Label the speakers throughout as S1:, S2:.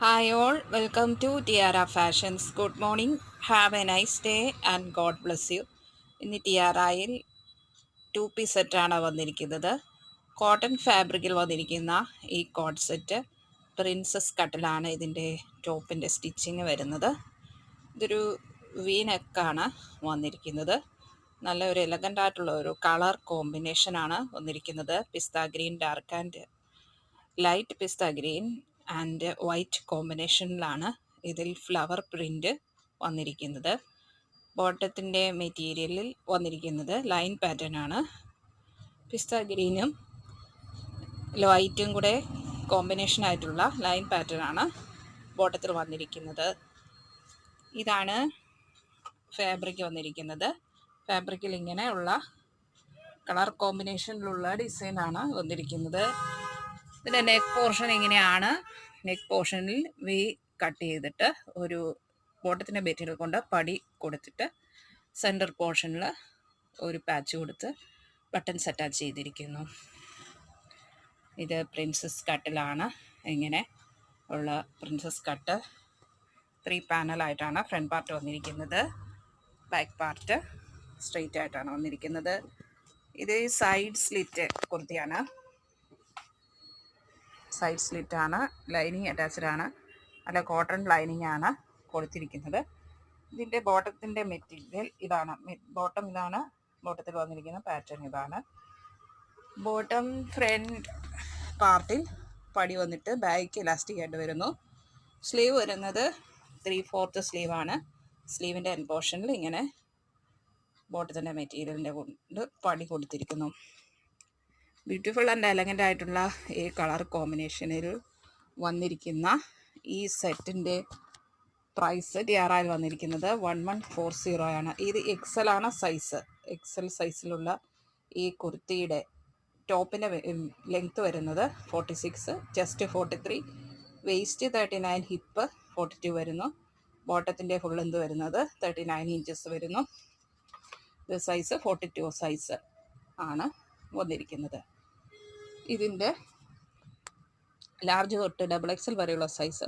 S1: Hi all, welcome to Tiara Fashions. Good morning, have a nice day and God bless you. ഇന്ന് ടിയാറയിൽ to piece സെറ്റാണ് വന്നിരിക്കുന്നത്. Cotton ഫാബ്രിക്കിൽ വന്നിരിക്കുന്ന ഈ coat set princess കട്ടിലാണ് ഇതിൻ്റെ ടോപ്പിൻ്റെ സ്റ്റിച്ചിങ് വരുന്നത്. ഇതൊരു വി നെക്കാണ് വന്നിരിക്കുന്നത്. നല്ല ഒരു എലഗൻ്റ് ആയിട്ടുള്ള ഒരു കളർ കോമ്പിനേഷനാണ് വന്നിരിക്കുന്നത്. Pista green, dark and light pista green and white കോമ്പിനേഷനിലാണ് ഇതിൽ ഫ്ലവർ പ്രിൻ്റ് വന്നിരിക്കുന്നത്. ബോട്ടത്തിൻ്റെ മെറ്റീരിയലിൽ വന്നിരിക്കുന്നത് ലൈൻ പാറ്റേൺ ആണ്. പിസ്ത ഗ്രീനും വൈറ്റും കൂടെ കോമ്പിനേഷൻ ആയിട്ടുള്ള ലൈൻ പാറ്റേൺ ആണ് ബോട്ടത്തിൽ വന്നിരിക്കുന്നത്. ഇതാണ് ഫാബ്രിക് വന്നിരിക്കുന്നത്. ഫാബ്രിക്കിൽ ഇങ്ങനെയുള്ള കളർ കോമ്പിനേഷനിലുള്ള ഡിസൈനാണ് വന്നിരിക്കുന്നത്. ഇതിൻ്റെ നെക്ക് പോർഷൻ ഇങ്ങനെയാണ്. നെക്ക് പോർഷനിൽ വി കട്ട് ചെയ്തിട്ട് ഒരു ബോട്ടത്തിൻ്റെ മെറ്റീരിയൽ കൊണ്ട് പടി കൊടുത്തിട്ട് സെൻറ്റർ പോർഷനിൽ ഒരു പാച്ച് കൊടുത്ത് ബട്ടൺസ് അറ്റാച്ച് ചെയ്തിരിക്കുന്നു. ഇത് പ്രിൻസസ് കട്ടിലാണ്. ഇങ്ങനെ ഉള്ള പ്രിൻസസ് കട്ട് 3 പാനലായിട്ടാണ് ഫ്രണ്ട് പാർട്ട് വന്നിരിക്കുന്നത്. ബാക്ക് പാർട്ട് സ്ട്രെയിറ്റ് ആയിട്ടാണ് വന്നിരിക്കുന്നത്. ഇത് സൈഡ് സ്ലിറ്റ് കുർത്തിയാണ്. സൈഡ് സ്ലിറ്റ് ആണ്. ലൈനിങ് അറ്റാച്ച്ഡ് ആണ്. അല്ല, കോട്ടൺ ലൈനിങ് ആണ് കൊടുത്തിരിക്കുന്നത്. ഇതിൻ്റെ ബോട്ടത്തിൻ്റെ മെറ്റീരിയൽ ഇതാണ്. ബോട്ടം ഇതാണ്. ബോട്ടത്തിൽ വന്നിരിക്കുന്ന പാറ്റേൺ ഇതാണ്. ബോട്ടം ഫ്രണ്ട് പാർട്ടിൽ പടി വന്നിട്ട് ബാക്ക് ഇലാസ്റ്റിക് ആയിട്ട് വരുന്നു. സ്ലീവ് വരുന്നത് 3/4 സ്ലീവാണ്. സ്ലീവിൻ്റെ എൻ പോർഷനിൽ ഇങ്ങനെ ബോട്ടത്തിൻ്റെ മെറ്റീരിയലിൻ്റെ കൊണ്ട് പടി കൊടുത്തിരിക്കുന്നു. ബ്യൂട്ടിഫുൾ ആൻഡ് എലഗൻ്റ് ആയിട്ടുള്ള ഈ കളർ കോമ്പിനേഷനിൽ വന്നിരിക്കുന്ന ഈ സെറ്റിൻ്റെ പ്രൈസ് ടിയാറയിൽ വന്നിരിക്കുന്നത് 1140 ആണ്. ഇത് എക്സൽ ആണ് സൈസ്. എക്സൽ സൈസിലുള്ള ഈ കുർത്തിയുടെ ടോപ്പിൻ്റെ ലെങ്ത്ത് വരുന്നത് 46, ചെസ്റ്റ് 43, വേസ്റ്റ് 39, ഹിപ്പ് 42 വരുന്നു. ബോട്ടത്തിൻ്റെ ഫുൾ ലെന്ത് വരുന്നത് 39 ഇഞ്ചസ് വരുന്നു. ഇത് സൈസ് 42 സൈസ് ആണ് വന്നിരിക്കുന്നത്. ഇതിൻ്റെ ലാർജ് തൊട്ട് XXL വരെയുള്ള സൈസ്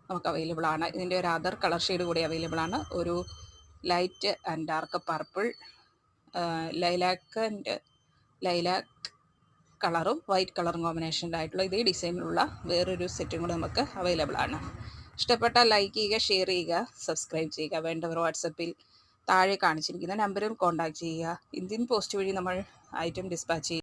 S1: നമുക്ക് അവൈലബിൾ ആണ്. ഇതിൻ്റെ ഒരു അതർ കളർ ഷെയ്ഡ് കൂടി അവൈലബിൾ ആണ്. ഒരു light and dark purple, lilac കളറും വൈറ്റ് കളറും കോമ്പിനേഷനിലായിട്ടുള്ള ഇതേ ഡിസൈനിലുള്ള വേറൊരു സെറ്റും കൂടെ നമുക്ക് അവൈലബിൾ ആണ്. ഇഷ്ടപ്പെട്ടാൽ ലൈക്ക് ചെയ്യുക, ഷെയർ ചെയ്യുക, സബ്സ്ക്രൈബ് ചെയ്യുക. വേണ്ടവർ വാട്സപ്പിൽ താഴെ കാണിച്ചിരിക്കുന്ന നമ്പറിൽ കോൺടാക്റ്റ് ചെയ്യുക. ഇന്ത്യൻ പോസ്റ്റ് വഴി നമ്മൾ ഐറ്റം ഡിസ്പാച്ച് ചെയ്യും.